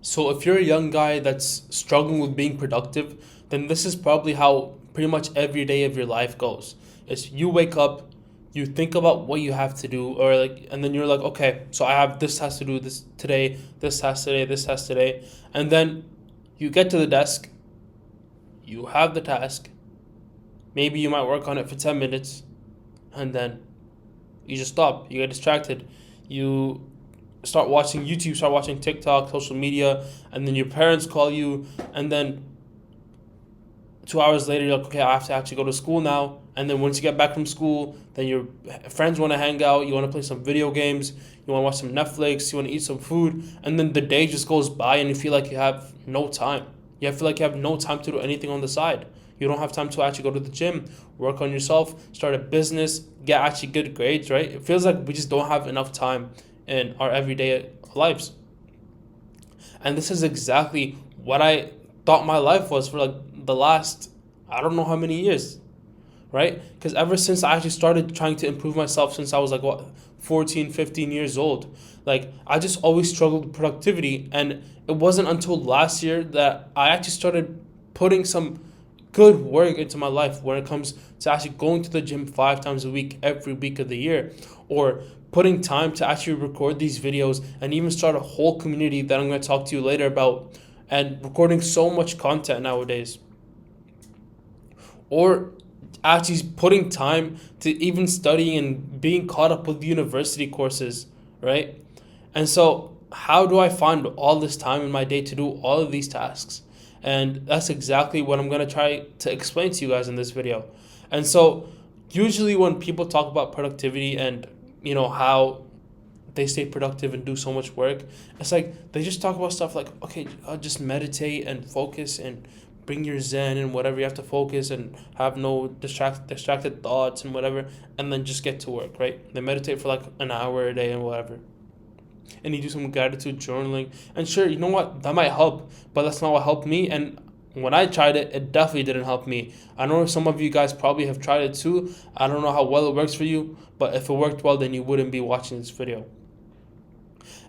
So if you're a young guy that's struggling with being productive, then this is probably how pretty much every day of your life goes. Is you wake up, you think about what you have to do, or like, and then you're like, okay, so I have this has to do this today, this has today, this has today, and then you get to the desk, you have the task, maybe you might work on it for 10 minutes, and then you just stop, you get distracted, you start watching YouTube, start watching TikTok, social media, and then your parents call you, and then 2 hours later you're like, okay, I have to actually go to school now. And then once you get back from school, then your friends want to hang out, you want to play some video games, you want to watch some Netflix, you want to eat some food, and then the day just goes by and you feel like you have no time. You feel like you have no time to do anything on the side. You don't have time to actually go to the gym, work on yourself, start a business, get actually good grades, right? It feels like we just don't have enough time in our everyday lives. And this is exactly what I thought my life was for like the last, I don't know how many years, right? Because ever since I actually started trying to improve myself since I was like, what, 14, 15 years old, like I just always struggled with productivity. And it wasn't until last year that I actually started putting some good work into my life when it comes to actually going to the gym 5 times a week, every week of the year, or putting time to actually record these videos and even start a whole community that I'm going to talk to you later about, and recording so much content nowadays, or actually putting time to even studying and being caught up with university courses, right? And so, how do I find all this time in my day to do all of these tasks? And that's exactly what I'm going to try to explain to you guys in this video. And so, usually when people talk about productivity and how they stay productive and do so much work, it's like they just talk about stuff like, okay, just meditate and focus and bring your zen and whatever, you have to focus and have no distracted thoughts and whatever, and then just get to work, right? They meditate for like an hour a day and whatever, and you do some gratitude journaling, and sure, you know what, that might help, but that's not what helped me. And when I tried it, it definitely didn't help me. I know some of you guys probably have tried it too. I don't know how well it works for you, but if it worked well, then you wouldn't be watching this video.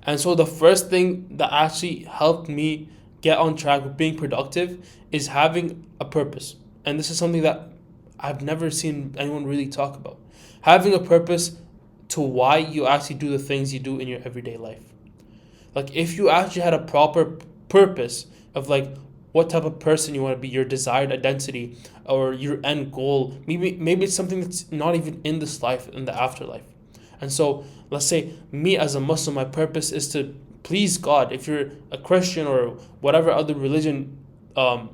And so the first thing that actually helped me get on track with being productive is having a purpose. And this is something that I've never seen anyone really talk about. Having a purpose to why you actually do the things you do in your everyday life. Like if you actually had a proper purpose of like what type of person you want to be, your desired identity or your end goal, maybe it's something that's not even in this life, in the afterlife. And so let's say me as a Muslim, my purpose is to please God. If you're a Christian or whatever other religion that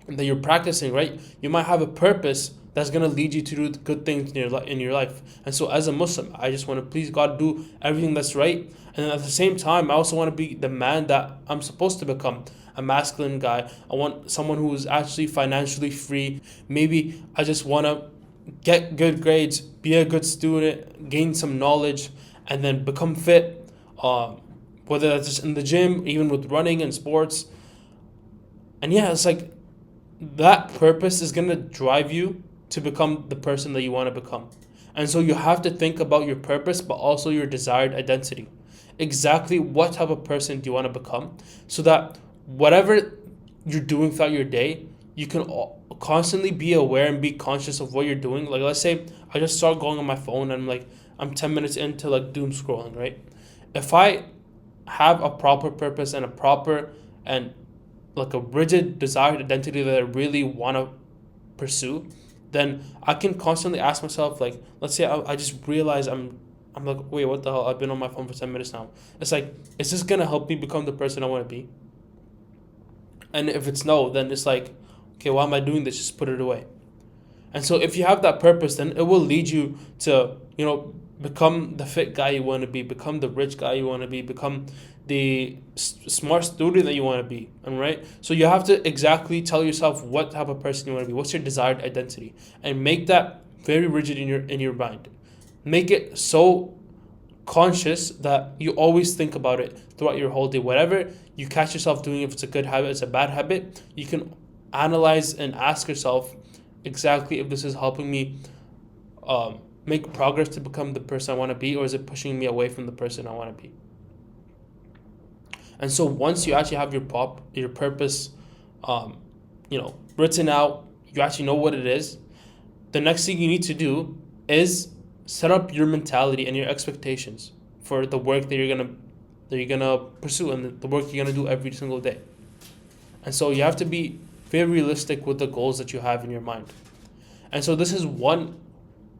you're practicing, right? You might have a purpose that's gonna lead you to do good things in your life. And so, as a Muslim, I just want to please God, do everything that's right, and at the same time, I also want to be the man that I'm supposed to become. A masculine guy. I want someone who is actually financially free. Maybe I just want to get good grades, be a good student, gain some knowledge, and then become fit. Whether that's just in the gym, even with running and sports. And yeah, it's like that purpose is going to drive you to become the person that you want to become. And so you have to think about your purpose, but also your desired identity. Exactly what type of person do you want to become, so that whatever you're doing throughout your day, you can constantly be aware and be conscious of what you're doing. Like let's say I just start going on my phone and I'm 10 minutes into like doom scrolling, right? If I have a proper purpose and a proper and like a rigid desired identity that I really want to pursue, then I can constantly ask myself, like, let's say I just realize I'm like, wait, what the hell? I've been on my phone for 10 minutes now. It's like, is this going to help me become the person I want to be? And if it's no, then it's like, okay, why am I doing this? Just put it away. And so if you have that purpose, then it will lead you to, become the fit guy you want to be, become the rich guy you want to be, become the smart student that you want to be. All right. So you have to exactly tell yourself what type of person you want to be. What's your desired identity, and make that very rigid in your mind. Make it so conscious that you always think about it throughout your whole day. Whatever you catch yourself doing, if it's a good habit, it's a bad habit, you can analyze and ask yourself exactly if this is helping me make progress to become the person I want to be, or is it pushing me away from the person I want to be. And so once you actually have your purpose, written out, you actually know what it is. The next thing you need to do is set up your mentality and your expectations for the work that you're gonna pursue and the work you're gonna do every single day. And so you have to be very realistic with the goals that you have in your mind. And so this is one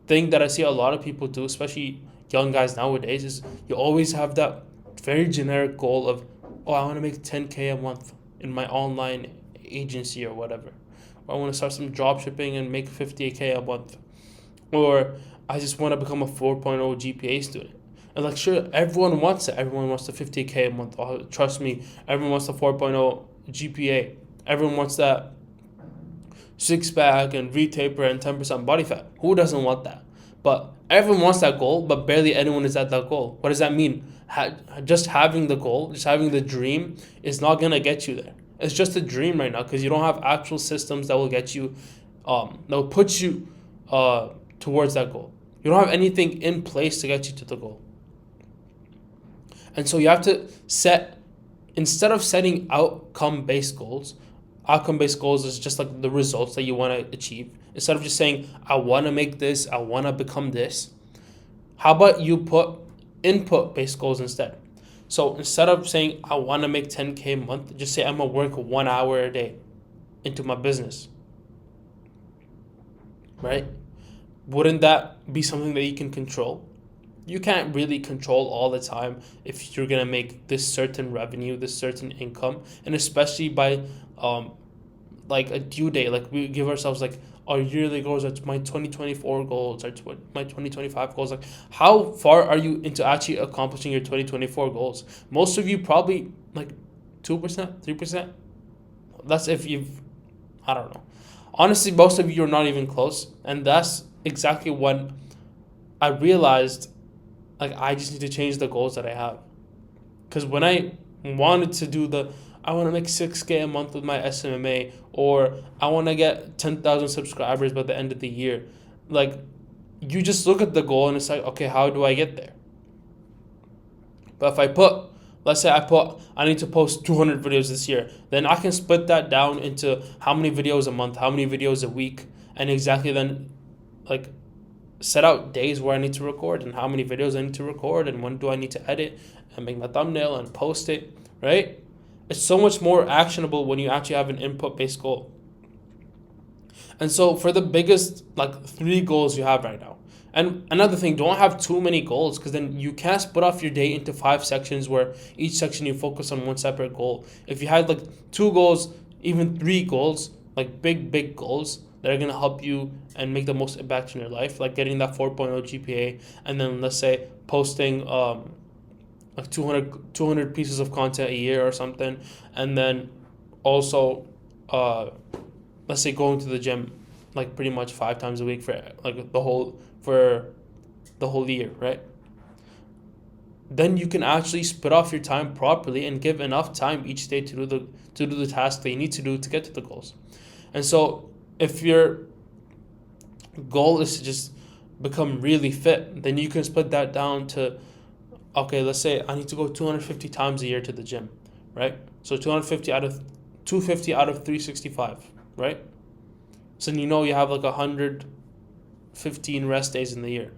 thing that I see a lot of people do, especially young guys nowadays, is you always have that very generic goal of, oh, I want to make 10K a month in my online agency or whatever. Or I want to start some drop shipping and make 50K a month. Or I just want to become a 4.0 GPA student. And like, sure, everyone wants it. Everyone wants the 50K a month. Oh, trust me, everyone wants the 4.0 GPA. Everyone wants that six pack and retaper and 10% body fat. Who doesn't want that? But everyone wants that goal, but barely anyone is at that goal. What does that mean? Just having the goal, just having the dream is not going to get you there. It's just a dream right now because you don't have actual systems that will get you, that will put you towards that goal. You don't have anything in place to get you to the goal. And so you have to instead of setting outcome-based goals is just like the results that you want to achieve. Instead of just saying, I want to make this, I want to become this, how about you put input-based goals instead? So instead of saying, I want to make 10K a month, just say, I'm going to work 1 hour a day into my business. Right? Wouldn't that be something that you can control? You can't really control all the time if you're going to make this certain revenue, this certain income, and especially by like a due date. Like we give ourselves like our yearly goals, that's my 2024 goals, or my 2025 goals. Like how far are you into actually accomplishing your 2024 goals? Most of you probably like 2%, 3%. That's if I don't know. Honestly, most of you are not even close. And that's exactly when I realized like I just need to change the goals that I have. Because when I wanted to do I want to make 6K a month with my SMMA, or I want to get 10,000 subscribers by the end of the year, like you just look at the goal and it's like, okay, how do I get there? But if let's say I need to post 200 videos this year, then I can split that down into how many videos a month, how many videos a week, and exactly then like set out days where I need to record and how many videos I need to record and when do I need to edit and make my thumbnail and post it, right? It's so much more actionable when you actually have an input-based goal. And so for the biggest like 3 goals you have right now, and another thing, don't have too many goals because then you can't split off your day into 5 sections where each section you focus on one separate goal. If you had like 2 goals, even 3 goals, like big goals that are going to help you and make the most impact in your life, like getting that 4.0 GPA, and then let's say posting like 200 pieces of content a year or something, and then also let's say going to the gym like pretty much 5 times a week for like the whole year, right? Then you can actually split off your time properly and give enough time each day to do the task that you need to do to get to the goals. And so if your goal is to just become really fit, then you can split that down to, okay, let's say I need to go 250 times a year to the gym, right? So 250 out of 365, right? So you have like 115 rest days in the year.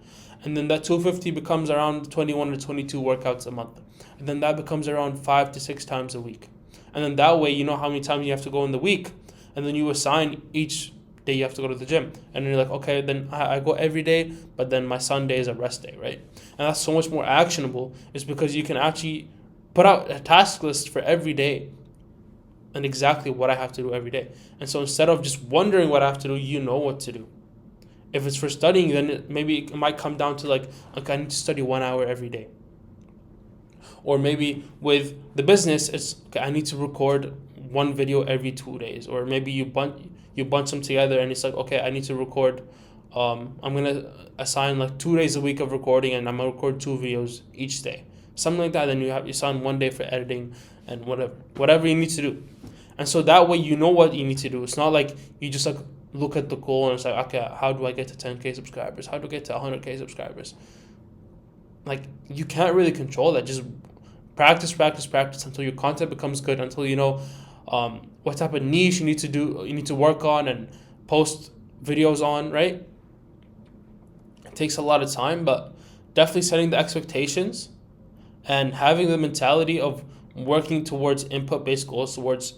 And then that 250 becomes around 21 or 22 workouts a month. And then that becomes around 5 to 6 times a week. And then that way you know how many times you have to go in the week. And then you assign each day you have to go to the gym. And then you're like, okay, then I go every day, but then my Sunday is a rest day, right? And that's so much more actionable, is because you can actually put out a task list for every day and exactly what I have to do every day. And so instead of just wondering what I have to do, you know what to do. If it's for studying, then maybe it might come down to like, okay, I need to study 1 hour every day. Or maybe with the business, it's okay, I need to record 1 video every 2 days. Or maybe you bunch them together and it's like, okay, I need to record, I'm going to assign like 2 days a week of recording, and I'm going to record 2 videos each day. Something like that. Then you assign 1 day for editing and whatever you need to do. And so that way you know what you need to do. It's not like you just like look at the goal and it's like, okay, how do I get to 10K subscribers? How do I get to 100K subscribers? Like, you can't really control that. Just Practice until your content becomes good, until you know what type of niche you need to work on and post videos on, right? It takes a lot of time, but definitely setting the expectations and having the mentality of working towards input-based goals, towards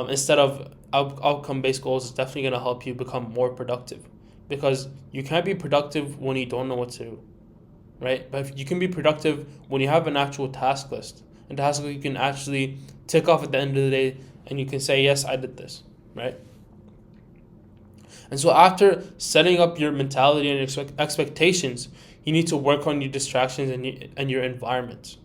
instead of outcome-based goals, is definitely going to help you become more productive. Because you can't be productive when you don't know what to do, right? But you can be productive when you have an actual task list, and task list you can actually tick off at the end of the day, and you can say, yes, I did this, right? And so after setting up your mentality and expectations, you need to work on your distractions and your environment.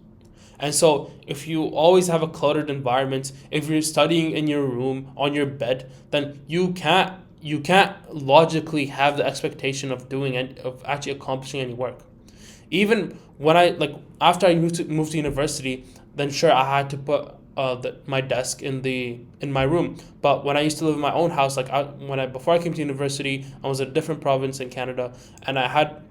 And so if you always have a cluttered environment, if you're studying in your room on your bed, then you can't logically have the expectation of of actually accomplishing any work. Even when after I moved to university, then sure I had to put my desk in my room. But when I used to live in my own house, before I came to university, I was in a different province in Canada, and I had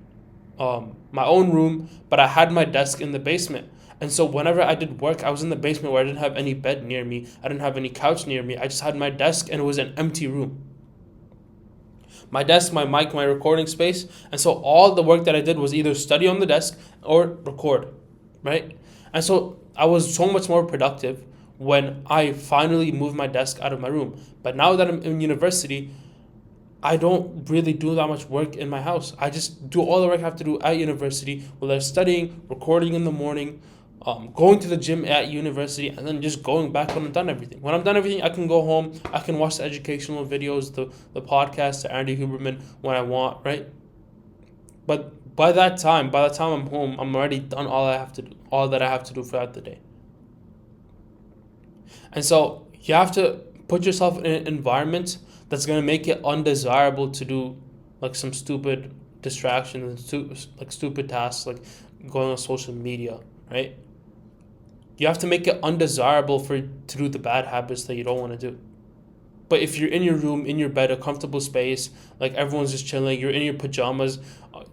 my own room, but I had my desk in the basement. And so whenever I did work, I was in the basement where I didn't have any bed near me, I didn't have any couch near me. I just had my desk, and it was an empty room. My desk, my mic, my recording space. And so all the work that I did was either study on the desk or record, right? And so I was so much more productive when I finally moved my desk out of my room. But now that I'm in university, I don't really do that much work in my house. I just do all the work I have to do at university, whether it's studying, recording in the morning, going to the gym at university, and then just going back when I'm done everything. When I'm done everything, I can go home, I can watch the educational videos, the podcast, the Andy Huberman when I want, right? But by the time I'm home, I'm already done all that I have to do throughout the day. And so you have to put yourself in an environment that's going to make it undesirable to do like some stupid distractions, like stupid tasks, like going on social media, right? You have to make it undesirable to do the bad habits that you don't want to do. But if you're in your room, in your bed, a comfortable space, like everyone's just chilling, you're in your pajamas,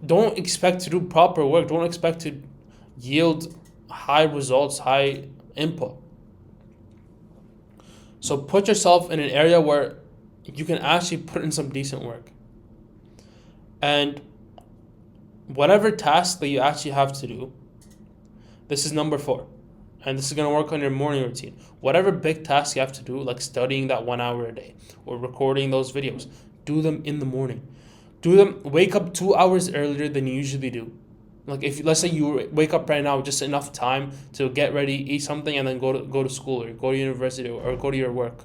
don't expect to do proper work. Don't expect to yield high results, high input. So put yourself in an area where you can actually put in some decent work. And whatever task that you actually have to do, this is number 4. And this is going to work on your morning routine. Whatever big tasks you have to do, like studying that 1 hour a day or recording those videos, do them in the morning. Wake up 2 hours earlier than you usually do. Like if let's say you wake up right now, just enough time to get ready, eat something, and then go to school or go to university or go to your work.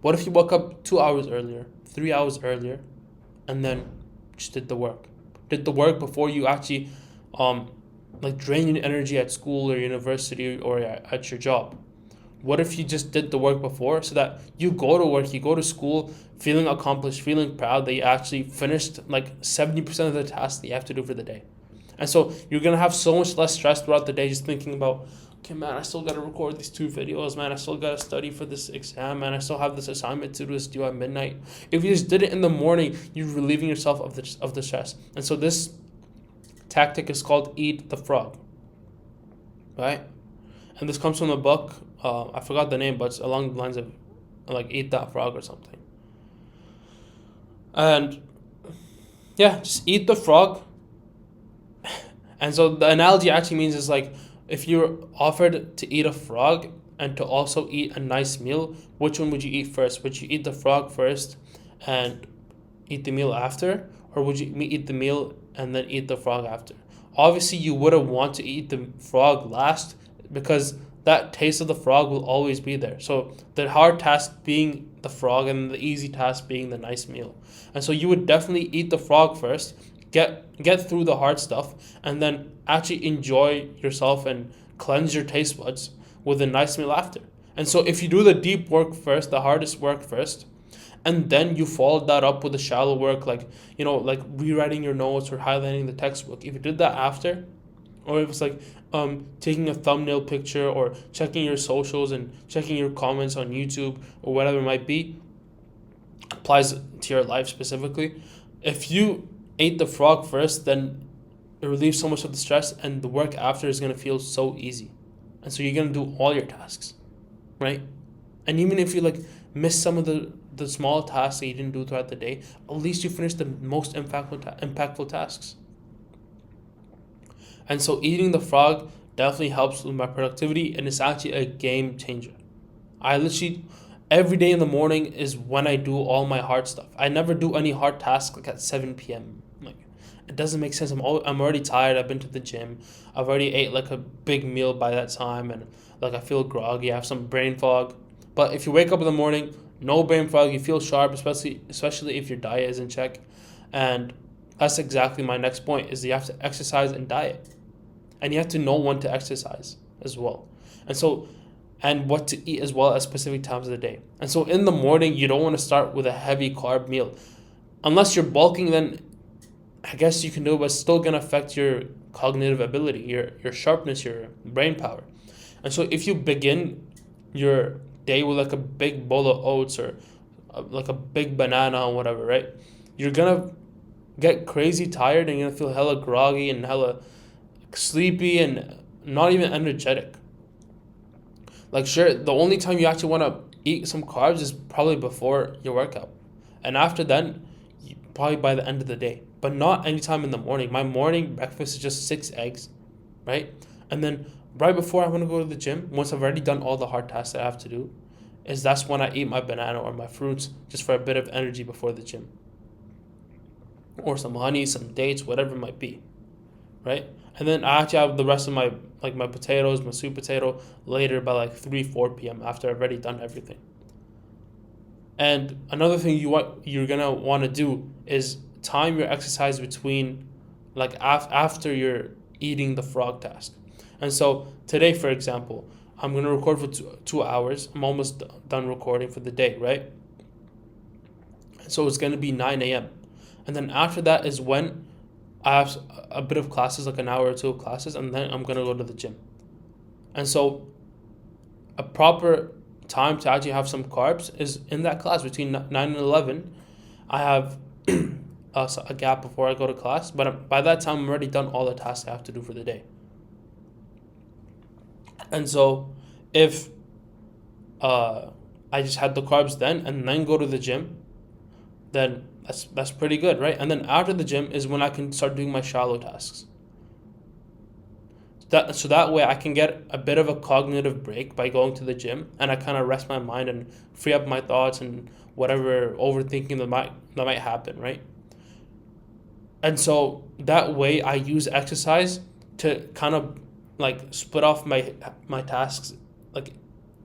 What if you woke up 2 hours earlier, 3 hours earlier, and then just did the work? Did the work before you actually drain your energy at school or university or at your job? What if you just did the work before, so that you go to work, you go to school feeling accomplished, feeling proud that you actually finished like 70% of the tasks that you have to do for the day? And so you're going to have so much less stress throughout the day just thinking about, okay, man, I still got to record these 2 videos, man. I still got to study for this exam, man. I still have this assignment to do, this due at midnight. If you just did it in the morning, you're relieving yourself of the stress. And so this tactic is called eat the frog, right? And this comes from the book, I forgot the name, but it's along the lines of like eat that frog or something. And yeah, just eat the frog. And so the analogy actually means is like, if you're offered to eat a frog and to also eat a nice meal, which one would you eat first? Would you eat the frog first and eat the meal after? Or would you eat the meal and then eat the frog after? Obviously, you wouldn't want to eat the frog last, because that taste of the frog will always be there. So the hard task being the frog and the easy task being the nice meal. And so you would definitely eat the frog first, get through the hard stuff, and then actually enjoy yourself and cleanse your taste buds with a nice meal after. And so if you do the deep work first, the hardest work first, and then you follow that up with the shallow work, like rewriting your notes or highlighting the textbook. If you did that after, or if it's like taking a thumbnail picture or checking your socials and checking your comments on YouTube or whatever it might be, applies to your life specifically. If you ate the frog first, then it relieves so much of the stress, and the work after is gonna feel so easy, and so you're gonna do all your tasks, right? And even if you like miss some of the small tasks that you didn't do throughout the day, at least you finished the most impactful tasks. And so eating the frog definitely helps with my productivity, and it's actually a game changer. I literally every day in the morning is when I do all my hard stuff. I never do any hard tasks like at 7 p.m. Like it doesn't make sense. I'm already tired. I've been to the gym. I've already ate like a big meal by that time, and like I feel groggy. I have some brain fog. But if you wake up in the morning, no brain fog, you feel sharp, especially if your diet is in check. And that's exactly my next point: is you have to exercise and diet, and you have to know when to exercise as well. And so and what to eat as well at specific times of the day. And so in the morning, you don't want to start with a heavy carb meal. Unless you're bulking, then I guess you can do it, but it's still going to affect your cognitive ability, your sharpness, your brain power. And so if you begin your day with like a big bowl of oats or like a big banana or whatever, right? You're going to get crazy tired and you're going to feel hella groggy and hella sleepy and not even energetic. Like, sure, the only time you actually want to eat some carbs is probably before your workout. And after then, probably by the end of the day. But not anytime in the morning. My morning breakfast is just 6 eggs, right? And then right before I want to go to the gym, once I've already done all the hard tasks that I have to do, that's when I eat my banana or my fruits just for a bit of energy before the gym. Or some honey, some dates, whatever it might be, right? And then I actually have the rest of my potatoes, my sweet potato later by like 3-4 p.m. after I've already done everything. And another thing you're gonna want to do is time your exercise between like after you're eating the frog task. And so today, for example, I'm gonna record for 2 hours. I'm almost done recording for the day, right? So it's gonna be 9 a.m. And then after that is when I have a bit of classes, like an hour or two of classes, and then I'm going to go to the gym. And so a proper time to actually have some carbs is in that class between 9 and 11. I have a gap before I go to class, but by that time I'm already done all the tasks I have to do for the day. And so if I just had the carbs then and then go to the gym, then that's pretty good, right? And then after the gym is when I can start doing my shallow tasks. So that way I can get a bit of a cognitive break by going to the gym, and I kind of rest my mind and free up my thoughts and whatever overthinking that might happen, right? And so that way I use exercise to kind of like split off my tasks like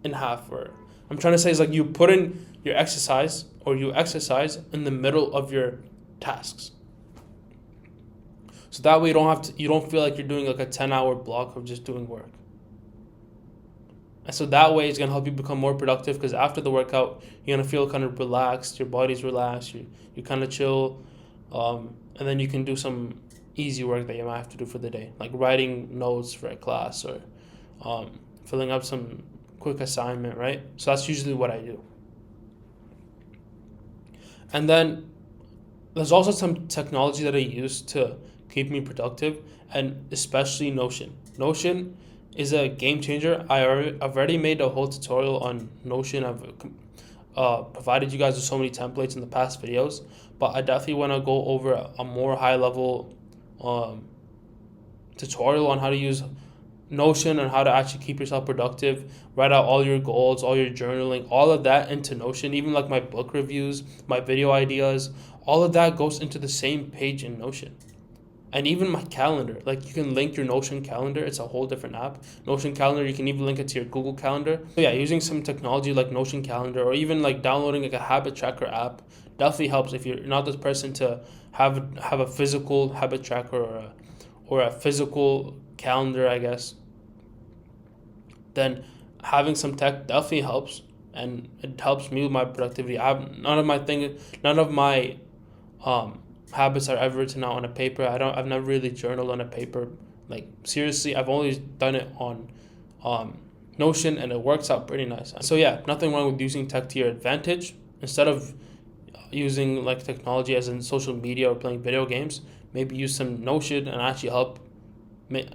in half. Or I'm trying to say is like you put in your exercise, or you exercise in the middle of your tasks. So that way you don't feel like you're doing like a 10-hour block of just doing work. And so that way it's going to help you become more productive, because after the workout, you're going to feel kind of relaxed, your body's relaxed, you kind of chill, and then you can do some easy work that you might have to do for the day, like writing notes for a class or filling up some quick assignment, right? So that's usually what I do. And then there's also some technology that I use to keep me productive, and especially Notion. Notion is a game changer. I've already made a whole tutorial on Notion. I've provided you guys with so many templates in the past videos, but I definitely want to go over a more high level tutorial on how to use Notion and how to actually keep yourself productive, write out all your goals, all your journaling, all of that into Notion. Even like my book reviews, my video ideas, all of that goes into the same page in Notion. And even my calendar, like you can link your Notion calendar. It's a whole different app. Notion calendar, you can even link it to your Google Calendar. So yeah, using some technology like Notion calendar, or even like downloading like a habit tracker app, definitely helps if you're not the person to have a physical habit tracker or a physical calendar, I guess. Then having some tech definitely helps, and it helps me with my productivity. I have none of my habits are ever written out on a paper. I've never really journaled on a paper. Like seriously, I've always done it on Notion, and it works out pretty nice. So yeah, nothing wrong with using tech to your advantage. Instead of using like technology as in social media or playing video games, maybe use some Notion and actually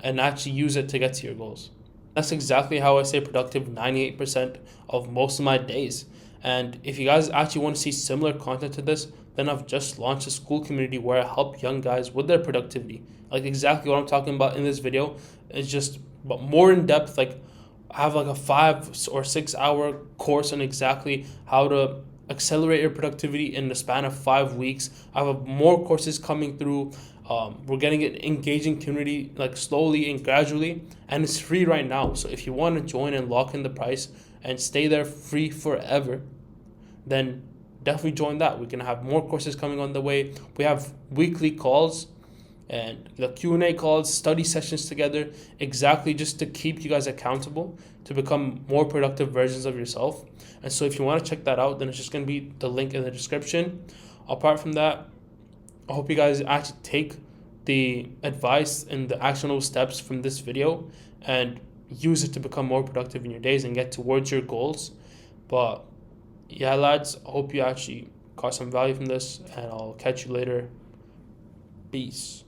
and actually use it to get to your goals. That's exactly how I stay productive 98% of most of my days. And if you guys actually want to see similar content to this, then I've just launched a school community where I help young guys with their productivity. Like exactly what I'm talking about in this video is just but more in depth. Like I have like a 5 or 6 hour course on exactly how to accelerate your productivity in the span of 5 weeks. I have more courses coming through. We're getting an engaging community like slowly and gradually, and it's free right now. So if you want to join and lock in the price and stay there free forever, then definitely join that. We're gonna have more courses coming on the way. We have weekly calls and the Q&A calls, study sessions together, exactly just to keep you guys accountable to become more productive versions of yourself. And so if you want to check that out, then it's just going to be the link in the description. Apart from that, I hope you guys actually take the advice and the actionable steps from this video and use it to become more productive in your days and get towards your goals. But yeah, lads, I hope you actually got some value from this, and I'll catch you later. Peace.